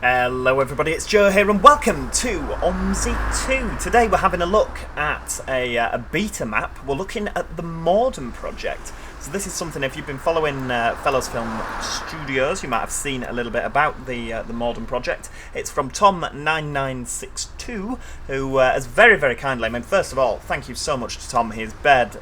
Hello everybody, it's Joe here and welcome to OMSI 2. Today we're having a look at a beta map. We're looking at the Morden Project. So this is something, if you've been following Fellows Film Studios, you might have seen a little bit about the Morden Project. It's from Tom9962, who has very, very kindly, I mean, first of all, thank you so much to Tom. He's bared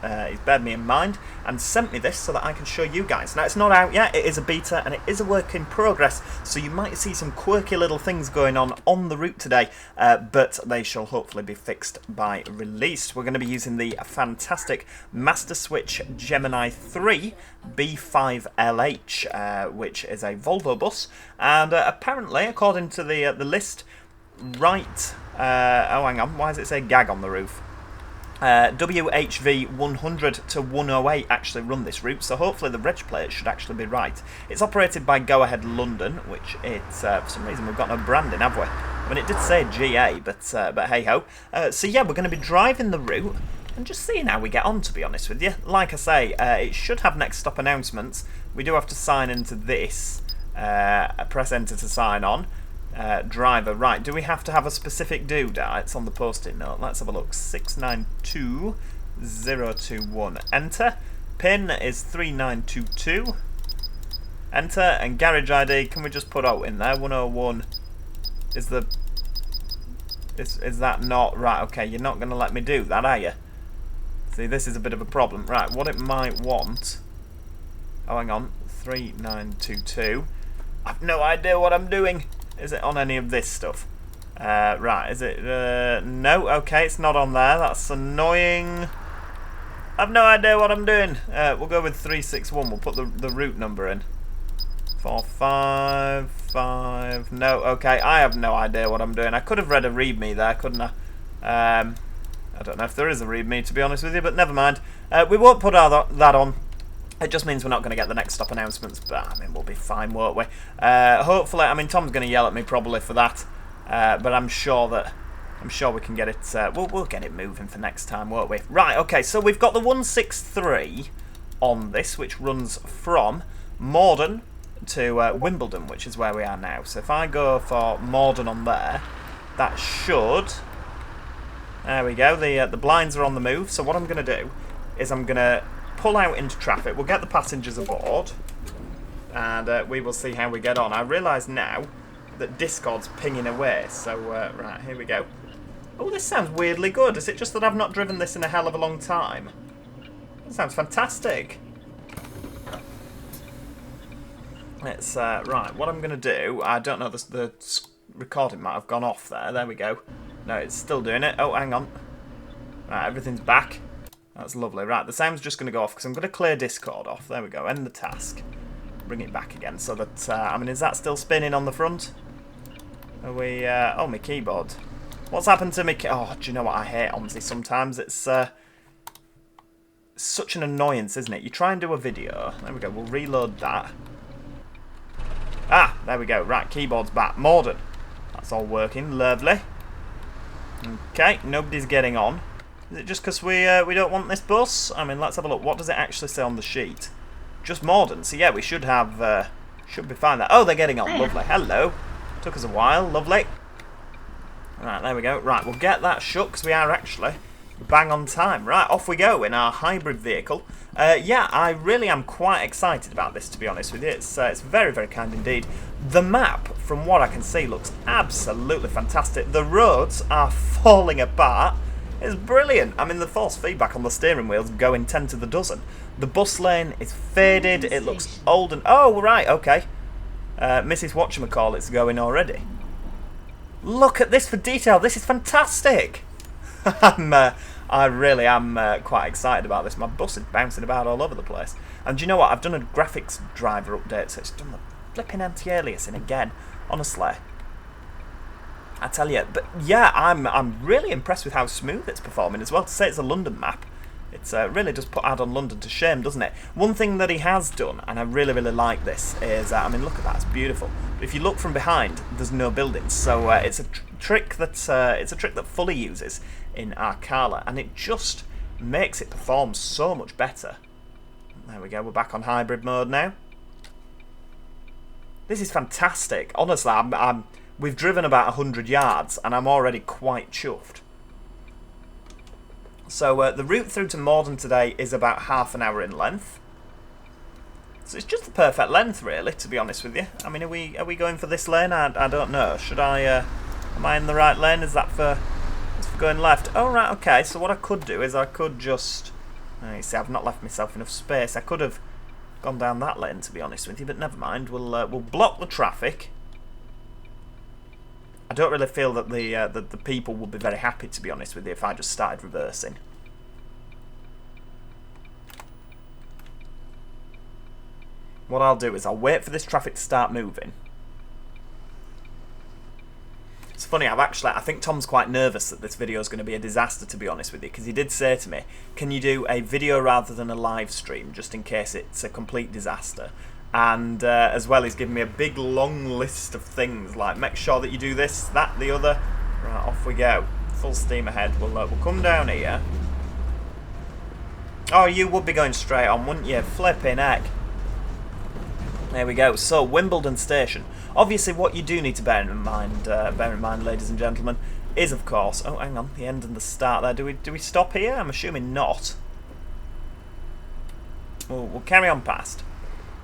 me in mind and sent me this so that I can show you guys. Now, it's not out yet, it is a beta and it is a work in progress, so you might see some quirky little things going on the route today, but they shall hopefully be fixed by release. We're going to be using the fantastic Master Switch Gemini 3 B5LH, which is a Volvo bus, and apparently, according to the list, right, oh hang on, why does it say gag on the roof? WHV 100 to 108 actually run this route, so hopefully the reg plate should actually be right. It's operated by Go Ahead London, which it's for some reason we've got no branding, have we? I mean, it did say GA, but hey ho. So yeah, we're going to be driving the route and just seeing how we get on, to be honest with you. Like I say, it should have next stop announcements. We do have to sign into this. Press enter to sign on. Driver, right, do we have to have a specific doodah? It's on the post-it note. Let's have a look. 692021. Enter. Pin is 3922. Enter. And garage ID, can we just put out in there? 101. Is that not right? Okay, you're not going to let me do that, are you? See, this is a bit of a problem. Right, what it might want. Oh, hang on. 3922. I've no idea what I'm doing. Is it on any of this stuff? Right, is it? No, okay, it's not on there. That's annoying. I've no idea what I'm doing. We'll go with 361. We'll put the route number in. 455. No, okay, I have no idea what I'm doing. I could have read a readme there, couldn't I? I don't know if there is a readme, to be honest with you, but never mind. We won't put that on. It just means we're not going to get the next stop announcements, but I mean, we'll be fine, won't we? Hopefully, I mean, Tom's going to yell at me probably for that, but I'm sure we can get it. We'll get it moving for next time, won't we? Right, okay. So we've got the 163 on this, which runs from Morden to Wimbledon, which is where we are now. So if I go for Morden on there, that should. There we go. The blinds are on the move. So what I'm going to do is I'm going to pull out into traffic. We'll get the passengers aboard and we will see how we get on. I realise now that Discord's pinging away, so right, here we go. Oh, this sounds weirdly good. Is it just that I've not driven this in a hell of a long time? That sounds fantastic. It's right, what I'm going to do, I don't know, the recording might have gone off there. There we go. No, it's still doing it. Oh, hang on. Right, everything's back. That's lovely. Right, the sound's just going to go off because I'm going to clear Discord off. There we go. End the task. Bring it back again so that, I mean, is that still spinning on the front? Are we, oh, my keyboard. What's happened to me? Oh, do you know what I hate, OMSI, sometimes? It's such an annoyance, isn't it? You try and do a video. There we go. We'll reload that. Ah, there we go. Right, keyboard's back. Morden. That's all working. Lovely. Okay, nobody's getting on. Is it just because we don't want this bus? I mean, let's have a look. What does it actually say on the sheet? Just Morden. So yeah, we should have should be fine there. Oh, they're getting on. Hiya. Lovely. Hello. Took us a while. Lovely. Right, there we go. Right, we'll get that shut because we are actually bang on time. Right, off we go in our hybrid vehicle. Yeah, I really am quite excited about this, to be honest with you. It's very, very kind indeed. The map, from what I can see, looks absolutely fantastic. The roads are falling apart. It's brilliant. I mean, the force feedback on the steering wheel's going 10 to the dozen. The bus lane is faded. It looks old and... Oh, right, okay. Mrs. Whatchamacallit's going already. Look at this for detail. This is fantastic. I really am quite excited about this. My bus is bouncing about all over the place. And do you know what? I've done a graphics driver update, so it's done the flipping anti-aliasing again. Honestly. I tell you, but yeah, I'm really impressed with how smooth it's performing as well. To say it's a London map, it really does put Add-on London to shame, doesn't it? That thing that he has done, and I really, really like this, is I mean, look at that, it's beautiful. But if you look from behind, there's no buildings, so it's a trick that fully uses in Arcala, and it just makes it perform so much better. There we go. We're back on hybrid mode now. This is fantastic. Honestly, I'm we've driven about 100 yards, and I'm already quite chuffed. So the route through to Morden today is about half an hour in length. So it's just the perfect length, really, to be honest with you. I mean, are we going for this lane? I don't know. Should I? Am I in the right lane? Is that for going left? Oh, right, okay. So what I could do is I could just... you see, I've not left myself enough space. I could have gone down that lane, to be honest with you, but never mind. We'll block the traffic. I don't really feel that the people would be very happy, to be honest with you, if I just started reversing. What I'll do is I'll wait for this traffic to start moving. It's funny, I think Tom's quite nervous that this video is going to be a disaster, to be honest with you, because he did say to me, can you do a video rather than a live stream, just in case it's a complete disaster? And as well, he's given me a big long list of things, like make sure that you do this, that, the other. Right, off we go. Full steam ahead. We'll come down here. Oh, you would be going straight on, wouldn't you? Flipping heck. There we go. So, Wimbledon Station. Obviously, what you do need to bear in mind, ladies and gentlemen, is of course... Oh, hang on, the end and the start there. Do we stop here? I'm assuming not. We'll carry on past.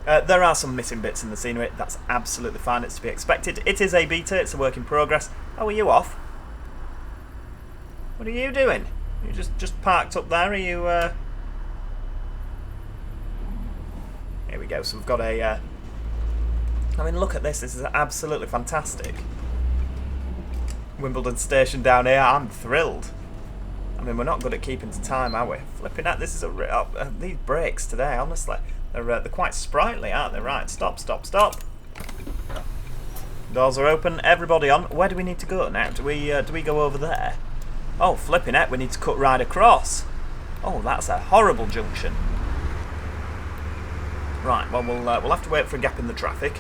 There are some missing bits in the scenery. That's absolutely fine. It's to be expected. It is a beta. It's a work in progress. Oh, are you off? What are you doing? You just parked up there. Are you? Here we go. So we've got a. I mean, look at this. This is absolutely fantastic. Wimbledon Station down here. I'm thrilled. I mean, we're not good at keeping to time, are we? Flipping out. This is these brakes today, honestly. They're quite sprightly, aren't they? Right, stop. Doors are open. Everybody on. Where do we need to go now? Do we go over there? Oh, flipping it. We need to cut right across. Oh, that's a horrible junction. Right. Well, we'll have to wait for a gap in the traffic.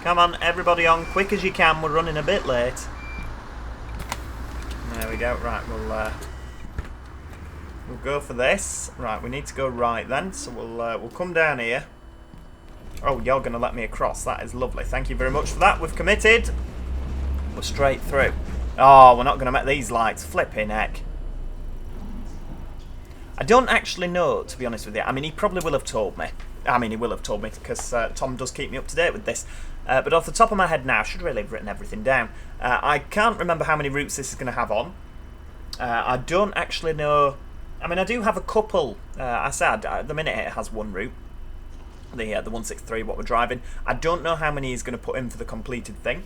Come on, everybody on, quick as you can. We're running a bit late. There we go. Right, we'll go for this. Right, we need to go right then. So we'll come down here. Oh, you're going to let me across. That is lovely. Thank you very much for that. We've committed. We're straight through. Oh, we're not going to make these lights. Flipping heck. I don't actually know, to be honest with you. I mean, he probably will have told me. I mean, he will have told me because Tom does keep me up to date with this. But off the top of my head now, I should really have written everything down. I can't remember how many routes this is going to have on. I don't actually know. I mean, I do have a couple. I said at the minute it has one route. The 163, what we're driving. I don't know how many he's going to put in for the completed thing.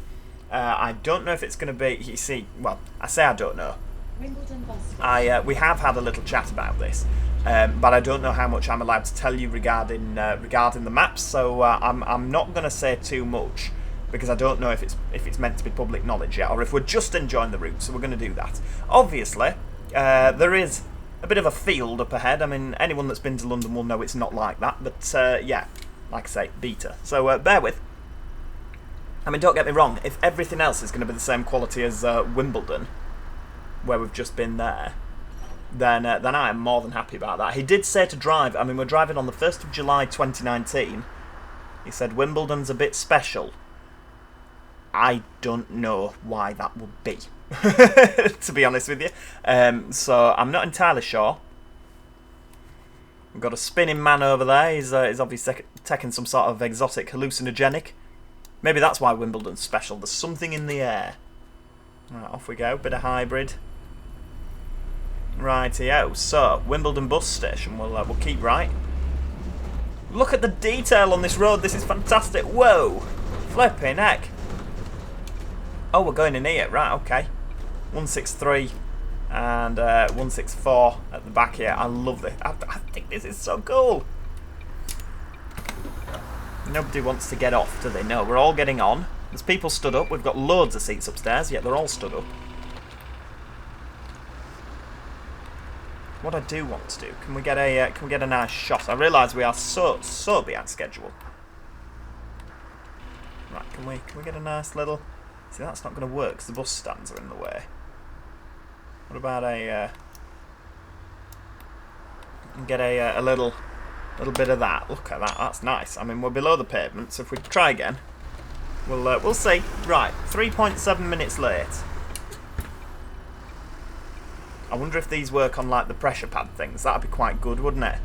I don't know if it's going to be. You see, well, I say I don't know. We have had a little chat about this, but I don't know how much I'm allowed to tell you regarding the maps. So I'm not going to say too much because I don't know if it's meant to be public knowledge yet, or if we're just enjoying the route. So we're going to do that. Obviously, there is a bit of a field up ahead. I mean, anyone that's been to London will know it's not like that. But yeah, like I say, beta. So bear with. I mean, don't get me wrong. If everything else is going to be the same quality as Wimbledon, where we've just been there, then I am more than happy about that. He did say to drive. I mean, we're driving on the 1st of July 2019. He said Wimbledon's a bit special. I don't know why that would be, to be honest with you. So I'm not entirely sure. We've got a spinning man over there. He's obviously taking some sort of exotic hallucinogenic. Maybe that's why Wimbledon's special. There's something in the air. Right, off we go. Bit of hybrid. Rightio. So, Wimbledon bus station. We'll keep right. Look at the detail on this road. This is fantastic. Whoa. Flipping heck. Oh, we're going in here. Right, okay. 163 and 164 at the back here. I love this. I think this is so cool. Nobody wants to get off, do they? No, we're all getting on. There's people stood up. We've got loads of seats upstairs, yet they're all stood up. What I do want to do, can we get a nice shot? I realise we are so behind schedule. Right, can we get a nice little? See, that's not going to work because the bus stands are in the way. What about a little little bit of that. Look at that. That's nice. I mean, we're below the pavement, so if we try again, we'll see. Right, 3.7 minutes late. I wonder if these work on like the pressure pad things. That'd be quite good, wouldn't it?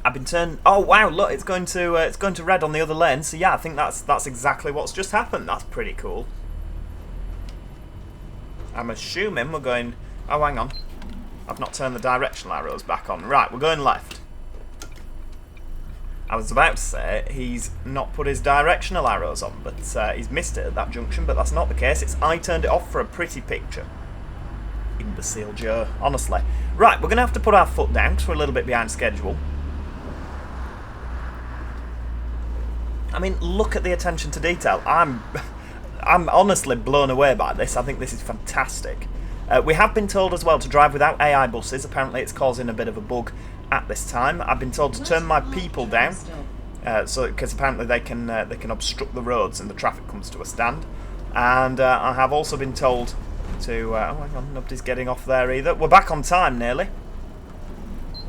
I've been turned. Oh wow! Look, it's going to red on the other lane. So yeah, I think that's exactly what's just happened. That's pretty cool. I'm assuming we're going. Oh, hang on. I've not turned the directional arrows back on. Right, we're going left. I was about to say he's not put his directional arrows on, but he's missed it at that junction. But that's not the case. I turned it off for a pretty picture. Imbecile Joe, honestly. Right, we're going to have to put our foot down because we're a little bit behind schedule. I mean, look at the attention to detail. I'm honestly blown away by this. I think this is fantastic. We have been told as well to drive without AI buses. Apparently it's causing a bit of a bug at this time. I've been told to turn my people down, because apparently they can obstruct the roads and the traffic comes to a stand. And I have also been told to... oh, hang on, nobody's getting off there either. We're back on time, nearly.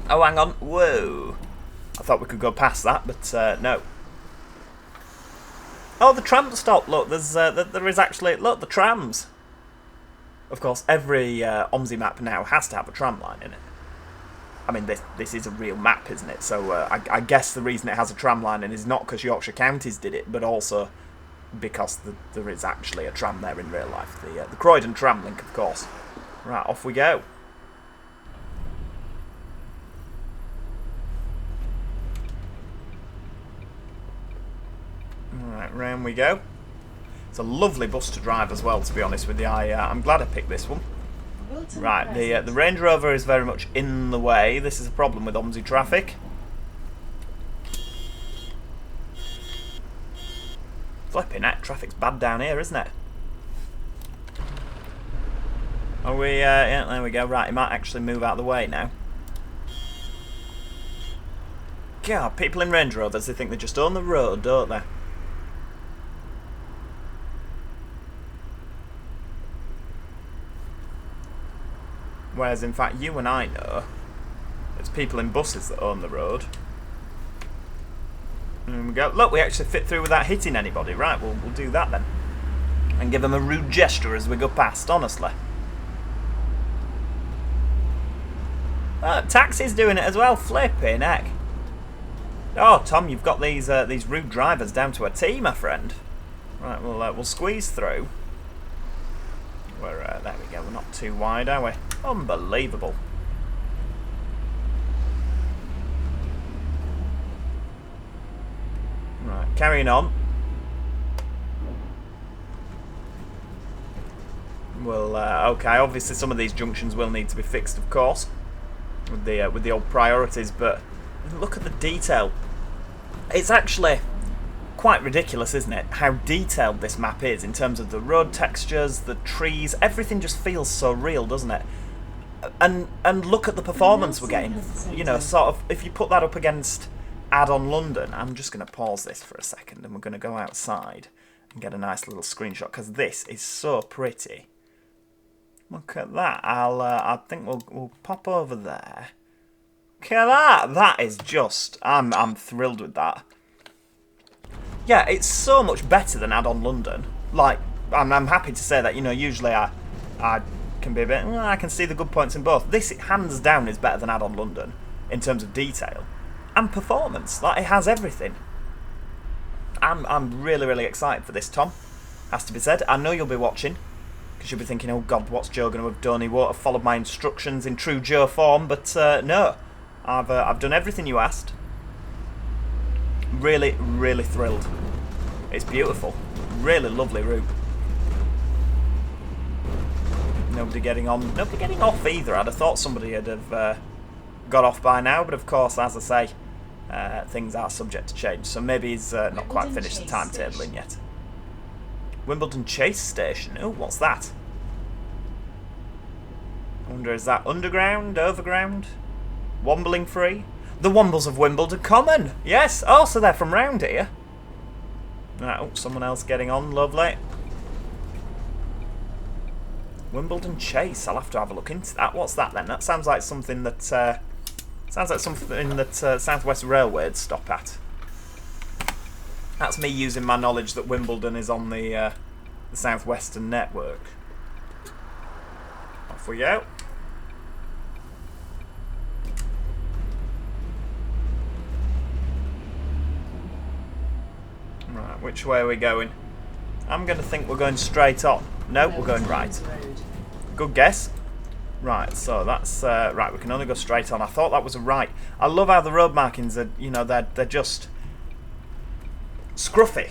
Oh, hang on. Whoa. I thought we could go past that, but no. Oh, the tram stop. Look, there is actually... Look, the trams. Of course, every OMSI map now has to have a tram line in it. I mean, this is a real map, isn't it? So I guess the reason it has a tram line in is not because Yorkshire counties did it, but also because there is actually a tram there in real life. The Croydon tram link, of course. Right, off we go. Right, round we go. It's a lovely bus to drive as well, to be honest with you. I'm glad I picked this one. Right, the Range Rover is very much in the way. This is a problem with OMSI traffic. Flipping heck, traffic's bad down here, isn't it? Are we, yeah, there we go. Right, he might actually move out of the way now. God, people in Range Rovers, they think they just own the road, don't they? Whereas, in fact, you and I know it's people in buses that own the road. And we go, look, we actually fit through without hitting anybody. Right, we'll do that then. And give them a rude gesture as we go past, honestly. Taxi's doing it as well, flipping heck. Oh, Tom, you've got these rude drivers down to a T, my friend. Right, we'll squeeze through. There we go, we're not too wide, are we? Unbelievable. Right, carrying on. Well, okay, obviously some of these junctions will need to be fixed, of course, with the old priorities, but look at the detail. It's actually quite ridiculous, isn't it, how detailed this map is in terms of the road textures, the trees, everything just feels so real, doesn't it? And look at the performance we're getting. You know, sort of, if you put that up against Add-on London, I'm just going to pause this for a second and we're going to go outside and get a nice little screenshot, because this is so pretty. Look at that. I think we'll pop over there. Look at that. That is just... I'm thrilled with that. Yeah, it's so much better than Add-on London. Like, I'm happy to say that, you know, usually I can be a bit, I can see the good points in both. This, hands down, is better than Add-on London in terms of detail and performance. Like, it has everything. I'm really, really excited for this, Tom. Has to be said. I know you'll be watching, because you'll be thinking, oh God, what's Joe going to have done? He won't have followed my instructions in true Joe form, but no. I've done everything you asked. Really, really thrilled. It's beautiful. Really lovely route. Nobody getting on. Nobody getting off either. I'd have thought somebody would have got off by now, but of course, as I say, things are subject to change. So maybe he's not quite finished the timetabling yet. Wimbledon Chase station. Oh, what's that? I wonder, is that underground, overground? Wombling free? The Wombles of Wimbledon Common! Yes! Oh, so they're from round here. Right, oh, someone else getting on. Lovely. Wimbledon Chase. I'll have to have a look into that. What's that then? That sounds like something that Sounds like something that South West Railway would stop at. That's me using my knowledge that Wimbledon is on the South Western network. Off we go. Right, which way are we going? I'm going to think we're going straight on. No, we're going right. Good guess. Right, so that's right. We can only go straight on. I thought that was a right. I love how the road markings are. You know, they're just scruffy.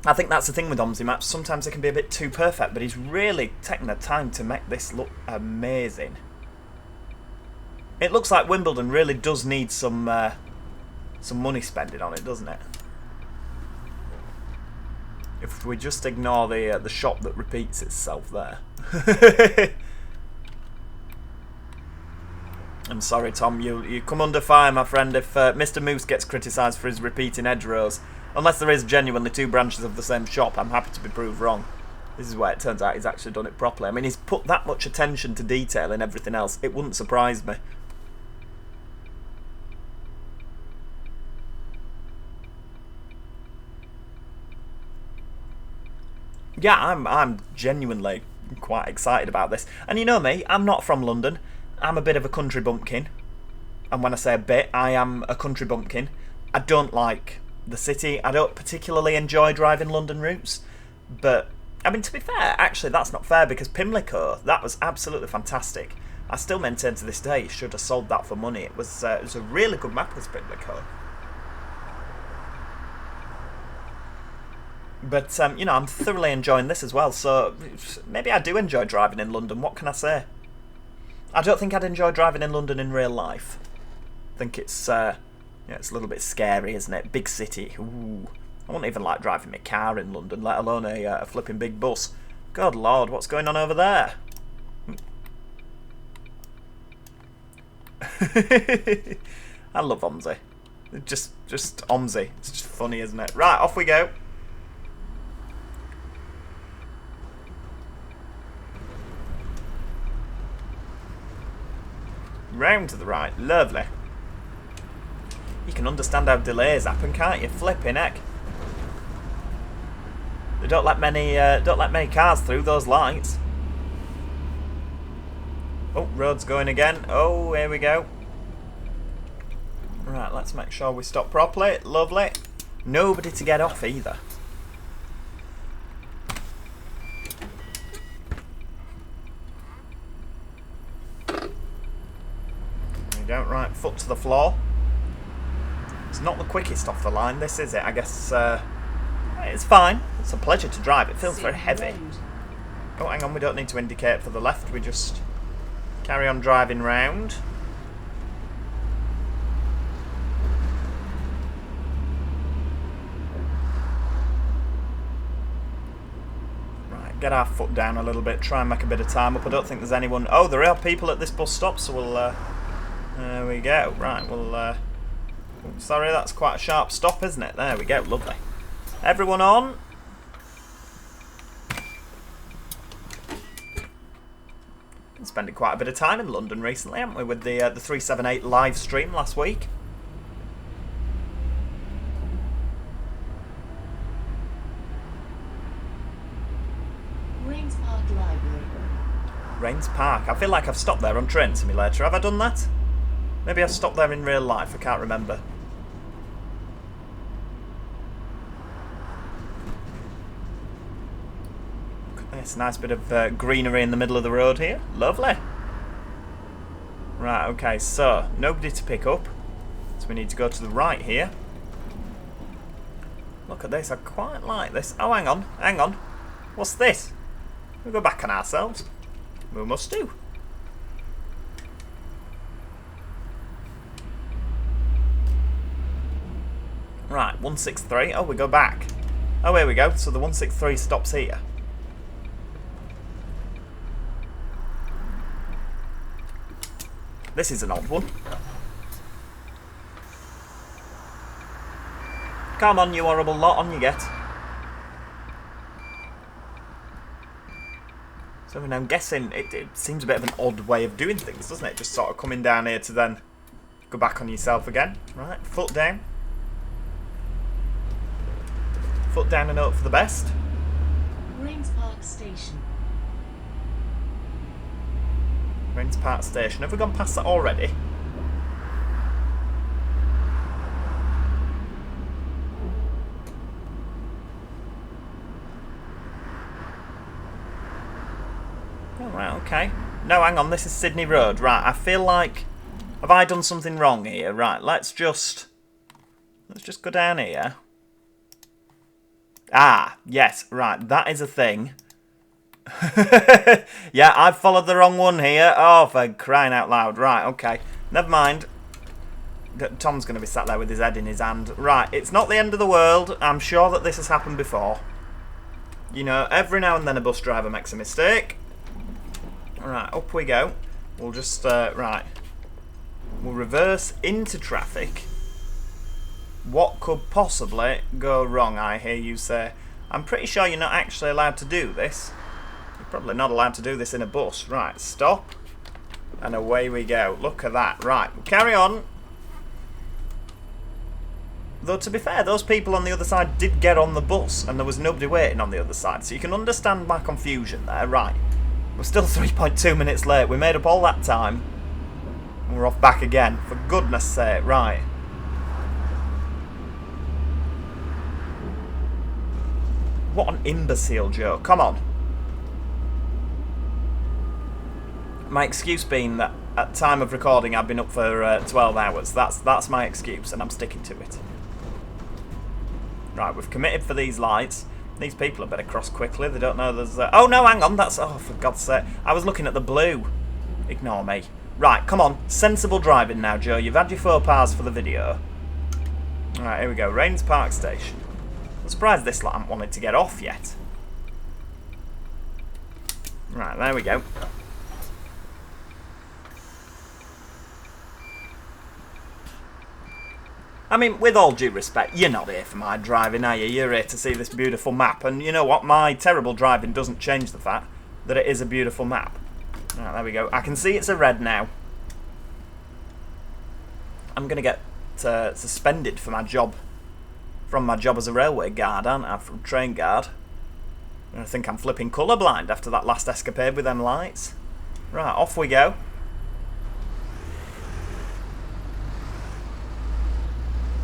I think that's the thing with OMSI maps. Sometimes they can be a bit too perfect, but he's really taken the time to make this look amazing. It looks like Wimbledon really does need some money spending on it, doesn't it? If we just ignore the shop that repeats itself there. I'm sorry, Tom. You come under fire, my friend, if Mr. Moose gets criticised for his repeating hedgerows. Unless there is genuinely two branches of the same shop, I'm happy to be proved wrong. This is where it turns out he's actually done it properly. I mean, he's put that much attention to detail in everything else. It wouldn't surprise me. Yeah, I'm genuinely quite excited about this. And you know me, I'm not from London. I'm a bit of a country bumpkin. And when I say a bit, I am a country bumpkin. I don't like the city. I don't particularly enjoy driving London routes. But, I mean, to be fair, actually that's not fair, because Pimlico, that was absolutely fantastic. I still maintain to this day, should have sold that for money. It was a really good map, was Pimlico. But, you know, I'm thoroughly enjoying this as well, so maybe I do enjoy driving in London, what can I say? I don't think I'd enjoy driving in London in real life. I think it's, yeah, it's a little bit scary, isn't it? Big city, ooh. I wouldn't even like driving my car in London, let alone a flipping big bus. God lord, what's going on over there? I love OMSI. Just OMSI. It's just funny, isn't it? Right, off we go. Round to the right, lovely. You can understand how delays happen, can't you? Flipping heck. They don't let many cars through those lights. Oh, road's going again. Oh, here we go. Right, let's make sure we stop properly. Lovely. Nobody to get off either. Don't right foot to the floor. It's not the quickest off the line, this is it? I guess it's fine. It's a pleasure to drive. It feels very heavy. Oh, hang on, we don't need to indicate for the left. We just carry on driving round. Right, get our foot down a little bit. Try and make a bit of time up. I don't think there's anyone. Oh, there are people at this bus stop, so we'll. There we go. Right, well, sorry, that's quite a sharp stop, isn't it? There we go, lovely. Everyone on. Been spending quite a bit of time in London recently, haven't we, with the 378 live stream last week. Rains Park Library. Rains Park. I feel like I've stopped there on Train Simulator. Have I done that? Maybe I've stopped there in real life, I can't remember. Look at this, nice bit of greenery in the middle of the road here. Lovely. Right, okay, so, nobody to pick up. So we need to go to the right here. Look at this, I quite like this. Oh, hang on. What's this? We'll go back on ourselves. We must do. Right, 163. Oh, we go back. Oh, here we go. So the 163 stops here. This is an odd one. Come on, you horrible lot. On you get. So I'm guessing it seems a bit of an odd way of doing things, doesn't it? Just sort of coming down here to then Go back on yourself again. Right, foot down. Foot down and hope for the best. Rains Park Station. Rains Park Station. Have we gone past that already? Oh, right, okay. No, hang on, this is Sydney Road. Right, I feel like... Have I done something wrong here? Right, let's just go down here. Ah, yes, right, that is a thing. Yeah, I've followed the wrong one here. Oh, for crying out loud. Right, okay. Never mind. Tom's going to be sat there with his head in his hand. Right, it's not the end of the world. I'm sure that this has happened before. You know, every now and then a bus driver makes a mistake. Right, up we go. We'll just, right. We'll reverse into traffic. What could possibly go wrong, I hear you say? I'm pretty sure you're not actually allowed to do this. You're probably not allowed to do this in a bus. Right, stop. And away we go. Look at that. Right, we'll carry on. Though, to be fair, those people on the other side did get on the bus, and there was nobody waiting on the other side. So you can understand my confusion there. Right. We're still 3.2 minutes late. We made up all that time. And we're off back again. For goodness sake. Right. What an imbecile, Joe. Come on. My excuse being that at time of recording I've been up for 12 hours. That's my excuse, and I'm sticking to it. Right, we've committed for these lights. These people had better cross quickly. They don't know there's... oh, no, hang on. That's... Oh, for God's sake. I was looking at the blue. Ignore me. Right, come on. Sensible driving now, Joe. You've had your faux pas for the video. Right, here we go. Rains Park Station. I'm surprised this lot hasn't wanted to get off yet. Right, there we go. I mean, with all due respect, you're not here for my driving, are you? You're here to see this beautiful map. And you know what? My terrible driving doesn't change the fact that it is a beautiful map. Right, there we go. I can see it's a red now. I'm going to get suspended for my job. From my job as a railway guard, aren't I? From train guard. And I think I'm flipping colourblind after that last escapade with them lights. Right, off we go.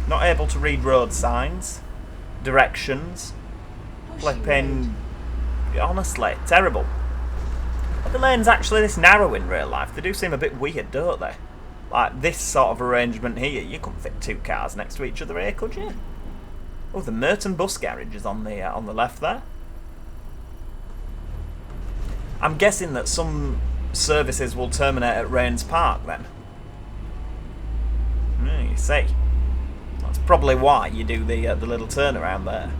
Not able to read road signs, directions, flipping, honestly, terrible. Are the lanes actually this narrow in real life? They do seem a bit weird, don't they? Like this sort of arrangement here, you couldn't fit two cars next to each other here, could you? Oh, the Merton bus garage is on the left there. I'm guessing that some services will terminate at Rains Park then. You see. That's probably why you do the little turnaround there.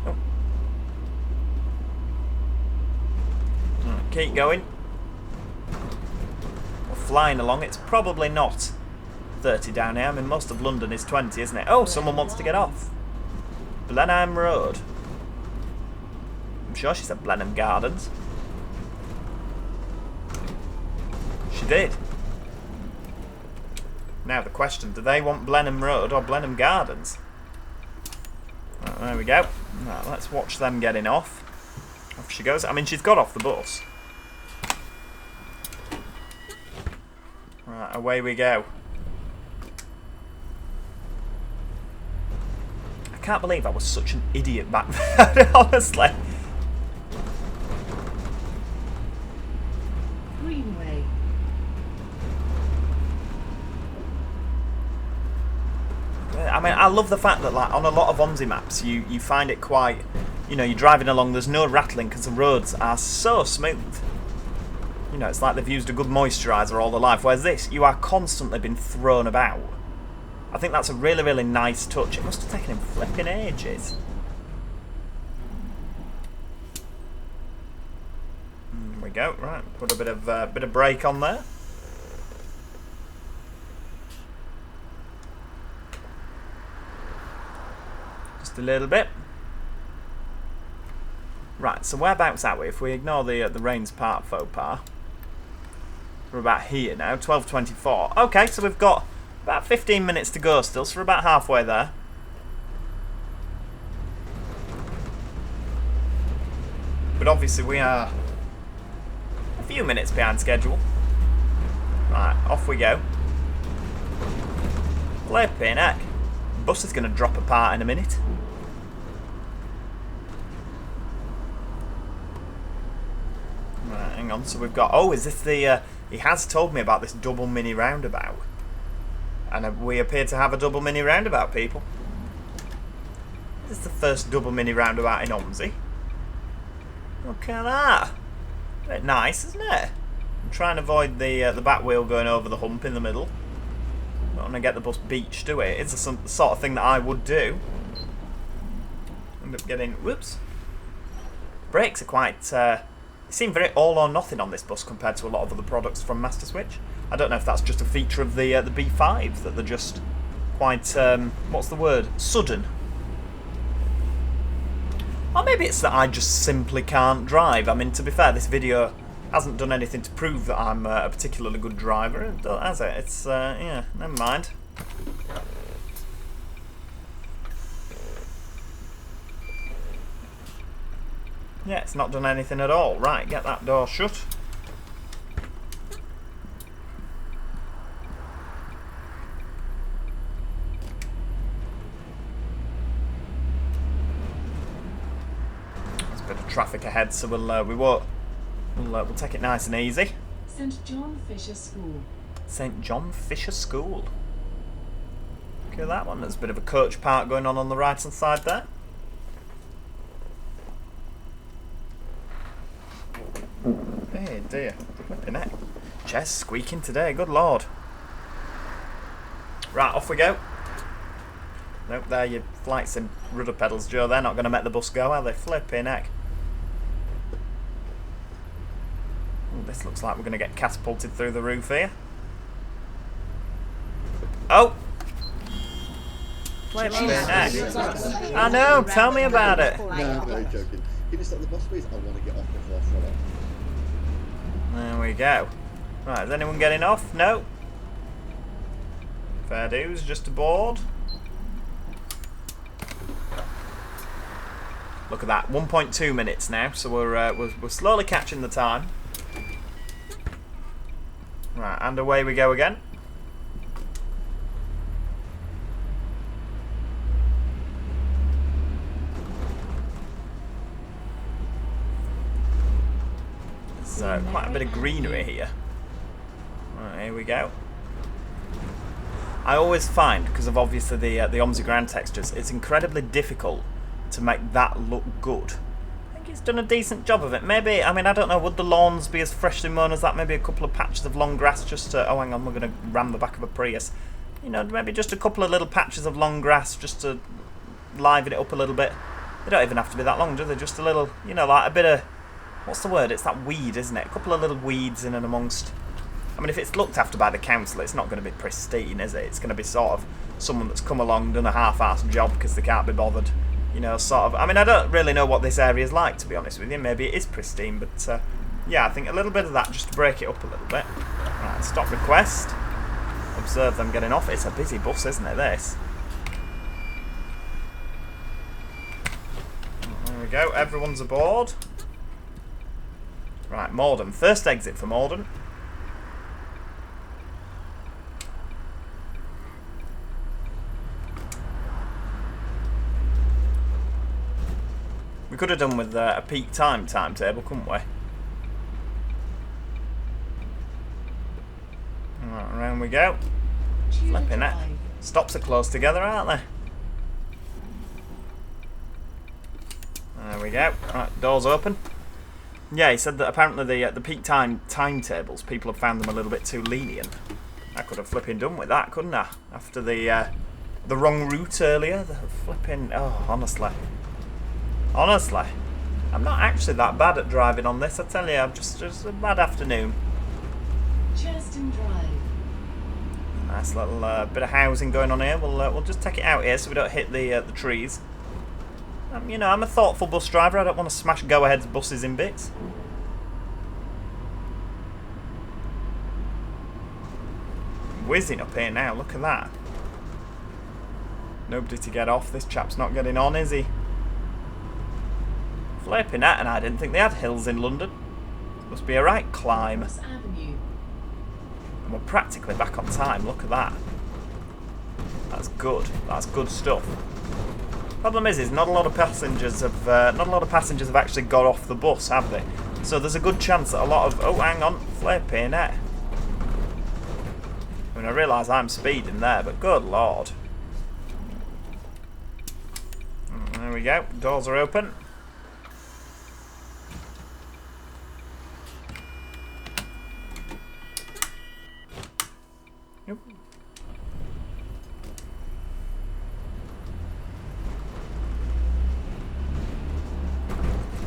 Oh. Right, keep going. We're flying along. It's probably not 30 down here. I mean, most of London is 20, isn't it? Oh, someone wants to get off. Blenheim Road. I'm sure she said Blenheim Gardens. She did. Now the question, do they want Blenheim Road or Blenheim Gardens? Right, there we go. Right, let's watch them getting off. Off she goes. I mean, she's got off the bus. Right, away we go. I can't believe I was such an idiot back then, honestly. Greenway. I mean, I love the fact that, like, on a lot of OMSI maps, you find it quite, you know, you're driving along, there's no rattling because the roads are so smooth. You know, it's like they've used a good moisturiser all their life, whereas this, you are constantly being thrown about. I think that's a really, really nice touch. It must have taken him flipping ages. There we go. Right, put a bit of brake on there. Just a little bit. Right, so whereabouts are we? If we ignore the Rains Park faux pas, we're about here now. 12:24. Okay, so we've got About 15 minutes to go still, so we're about halfway there. But obviously we are a few minutes behind schedule. Right, off we go. Flipping heck. Bus is going to drop apart in a minute. Right, hang on. So we've got... Oh, is this the... he has told me about this double mini roundabout. And we appear to have a double mini roundabout, people. This is the first double mini roundabout in OMSI. Look at that. Bit nice, isn't it? I'm trying to avoid the back wheel going over the hump in the middle. Don't want to get the bus beached, do it? It's the sort of thing that I would do. End up getting... Whoops. Brakes are quite... they seem very all or nothing on this bus compared to a lot of other products from Master Switch. I don't know if that's just a feature of the B5, that they're just quite... what's the word? Sudden. Or maybe it's that I just simply can't drive. I mean, to be fair, this video hasn't done anything to prove that I'm a particularly good driver, has it? It's, yeah, never mind. Yeah, it's not done anything at all. Right, get that door shut. There's a bit of traffic ahead, so we'll take it nice and easy. St. John Fisher School. St. John Fisher School. Look at that one. There's a bit of a coach park going on the right hand side there. Hey dear, flipping heck. Chest squeaking today, good lord. Right, off we go. Nope, there your flight sim rudder pedals, Joe. They're not going to make the bus go, are they? Flipping heck. Ooh, this looks like we're going to get catapulted through the roof here. Oh! Flipping heck. I know, tell me about it. No, I'm very joking. Can you stop the bus, please? I want to get off before I fall off. There we go. Right, is anyone getting off? No. Fair dues, just aboard. Look at that, 1.2 minutes now, so we're slowly catching the time. Right, and away we go again. There's quite a bit of greenery here. Right, here we go. I always find, because of obviously the OMSI ground textures, it's incredibly difficult to make that look good. I think he's done a decent job of it. Maybe, I mean, I don't know, would the lawns be as freshly mown as that? Maybe a couple of patches of long grass just to... Oh, hang on, we're going to ram the back of a Prius. You know, maybe just a couple of little patches of long grass just to liven it up a little bit. They don't even have to be that long, do they? Just a little, you know, like a bit of... What's the word? It's that weed, isn't it? A couple of little weeds in and amongst... I mean, if it's looked after by the council, it's not going to be pristine, is it? It's going to be sort of someone that's come along, done a half-assed job because they can't be bothered. You know, sort of... I mean, I don't really know what this area is like, to be honest with you. Maybe it is pristine, but... yeah, I think a little bit of that just to break it up a little bit. Right, stop request. Observe them getting off. It's a busy bus, isn't it, this? There we go. Everyone's aboard. Right, Morden. First exit for Morden. We could have done with a peak timetable, couldn't we? Right, around we go. Flipping it. Stops are close together, aren't they? There we go. Right, doors open. Yeah, he said that apparently the peak timetables, people have found them a little bit too lenient. I could have flipping done with that, couldn't I? After the wrong route earlier, the flipping... Oh, honestly. Honestly. I'm not actually that bad at driving on this, I tell you. I'm just a bad afternoon. Cheston Drive. Nice little bit of housing going on here. We'll just take it out here so we don't hit the trees. You know, I'm a thoughtful bus driver. I don't want to smash go-ahead's buses in bits. whizzing up here now. Look at that. Nobody to get off. This chap's not getting on, is he? Flipping at, and I didn't think they had hills in London. Must be a right climb. Avenue. And we're practically back on time. Look at that. That's good. That's good stuff. Problem is not a lot of passengers have actually got off the bus, have they? So there's a good chance that a lot of hang on, flipping it. I mean, I realise I'm speeding there, but good lord. There we go. Doors are open. Yep.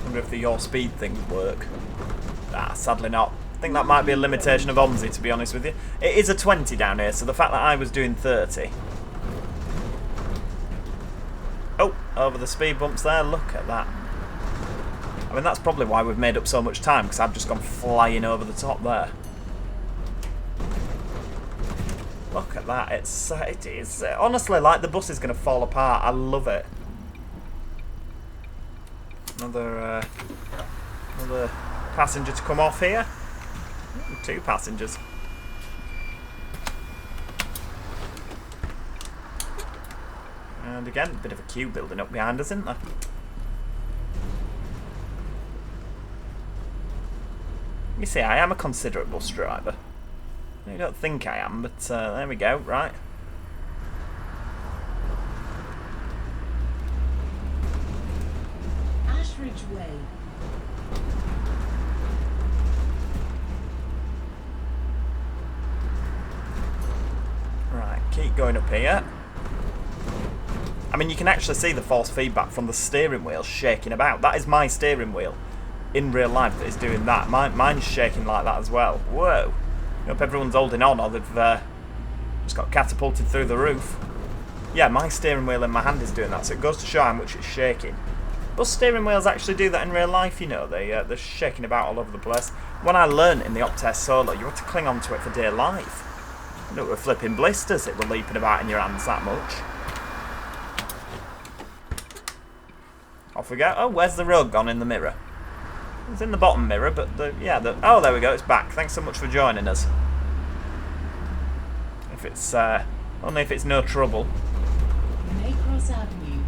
Wonder if the your speed things work. Sadly not. I think that might be a limitation of OMSI, to be honest with you. It is a 20 down here, so the fact that I was doing 30. Oh, over the speed bumps there. Look at that. I mean, that's probably why we've made up so much time, because I've just gone flying over the top there. Look at that. It is honestly like the bus is going to fall apart. I love it. Another passenger to come off here. Two passengers. And again, a bit of a queue building up behind us, isn't there? You see, I am a considerate bus driver. I don't think I am, but there we go, right. Ashridge Way. Right, keep going up here. I mean, you can actually see the force feedback from the steering wheel shaking about. That is my steering wheel in real life that is doing that. Mine's shaking like that as well. Whoa. I hope everyone's holding on or they've just got catapulted through the roof. Yeah, my steering wheel in my hand is doing that, so it goes to show how much it's shaking. Bus steering wheels actually do that in real life, you know. They're shaking about all over the place. When I learned in the Optare Solo, you had to cling on to it for dear life. You know, it were flipping blisters, it were leaping about in your hands that much. Off we go. Oh, where's the road gone in the mirror? It's in the bottom mirror, but oh, there we go, it's back. Thanks so much for joining us. If it's, only if it's no trouble. Maycross Avenue.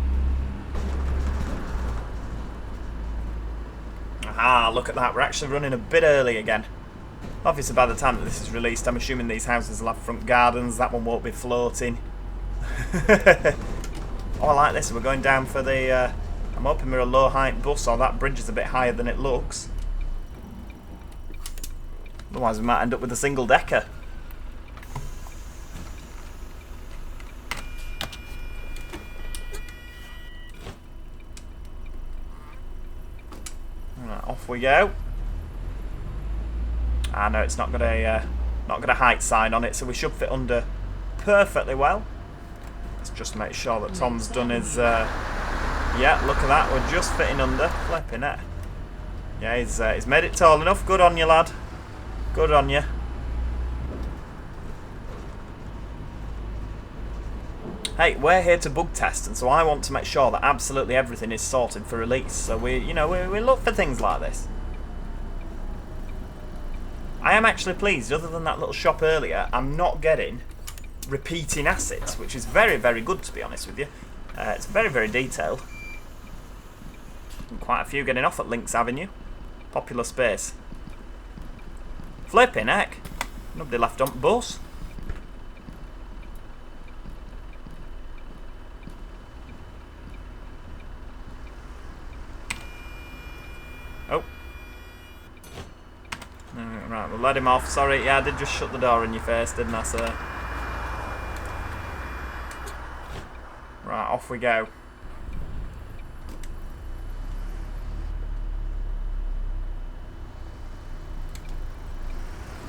Aha, look at that, we're actually running a bit early again. Obviously by the time that this is released, I'm assuming these houses will have front gardens, that one won't be floating. Oh, I like this, we're going down for the, I'm hoping we're a low height bus, or that bridge is a bit higher than it looks. Otherwise we might end up with a single decker. Right, off we go. Ah no, it's not got a height sign on it, so we should fit under perfectly well. Let's just make sure that Tom's done his yeah, look at that, we're just fitting under, flipping it. Yeah, he's made it tall enough. Good on you, lad. Good on you. Hey, we're here to bug test, and so I want to make sure that absolutely everything is sorted for release. So we look for things like this. I am actually pleased, other than that little shop earlier, I'm not getting repeating assets, which is very, very good, to be honest with you. It's very, very detailed. And quite a few getting off at Links Avenue. Popular space. Flipping heck. Nobody left on bus. Oh. Right, we'll let him off. Sorry, yeah, I did just shut the door in your face, didn't I, sir? Right, off we go.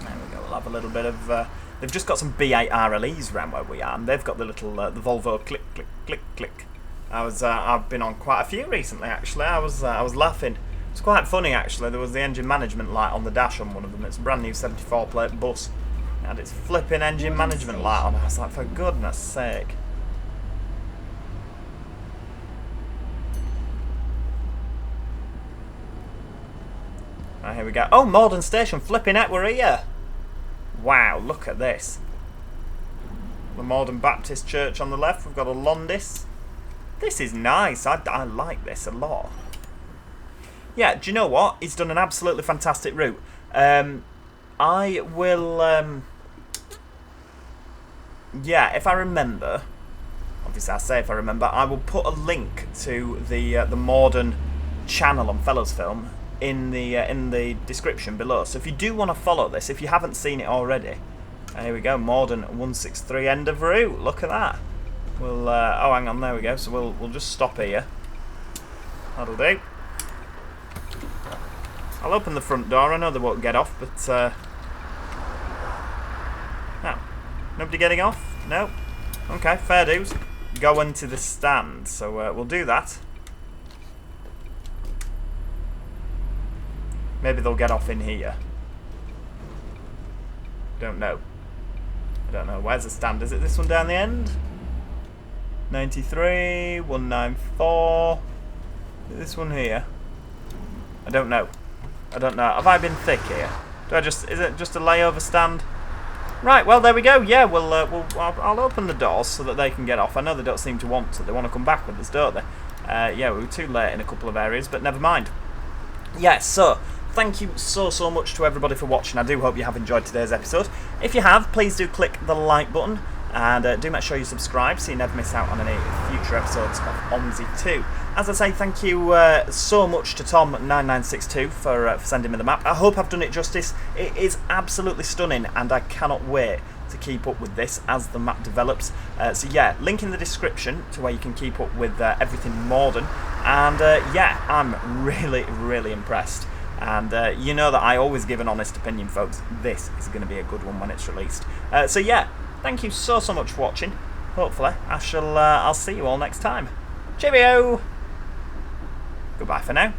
There we go, we'll have a little bit of... they've just got some B8 RLEs around where we are, and they've got the little, the Volvo click, click, click, click. I've been on quite a few recently, actually. I was laughing. It's quite funny, actually. There was the engine management light on the dash on one of them. It's a brand new 74 plate bus. It had its flipping engine management light on. I was like, for goodness sake. Right, here we go. Oh, Morden Station, flipping heck, we're here. Wow, look at this. The Morden Baptist Church on the left. We've got a Londis. This is nice. I like this a lot. Yeah, do you know what? He's done an absolutely fantastic route. I will... yeah, if I remember... Obviously, I say if I remember. I will put a link to the Morden channel on Fellows Film in the description below. So if you do want to follow this, if you haven't seen it already... Here we go, Morden 163, end of route. Look at that. We'll oh, hang on, there we go. So we'll just stop here. That'll do. I'll open the front door. I know they won't get off, but no, nobody getting off. No. Okay, fair dues. Go into the stand. So we'll do that. Maybe they'll get off in here. Don't know. I don't know. Where's the stand? Is it this one down the end? 93, 194. This one here. I don't know. I don't know. Have I been thick here? Is it just a layover stand? Right. Well, there we go. Yeah. I'll open the doors so that they can get off. I know they don't seem to want to. They want to come back with us, don't they? Yeah. We were too late in a couple of areas, but never mind. Yeah. So. Thank you so much to everybody for watching. I do hope you have enjoyed today's episode. If you have, please do click the like button and do make sure you subscribe so you never miss out on any future episodes of OMSI 2. As I say, thank you so much to Tom9962 for sending me the map. I hope I've done it justice. It is absolutely stunning and I cannot wait to keep up with this as the map develops. So yeah, link in the description to where you can keep up with everything Morden. And yeah, I'm really impressed. And you know that I always give an honest opinion, folks. This is going to be a good one when it's released. So yeah, thank you so much for watching. Hopefully, I'll see you all next time. Cheerio! Goodbye for now.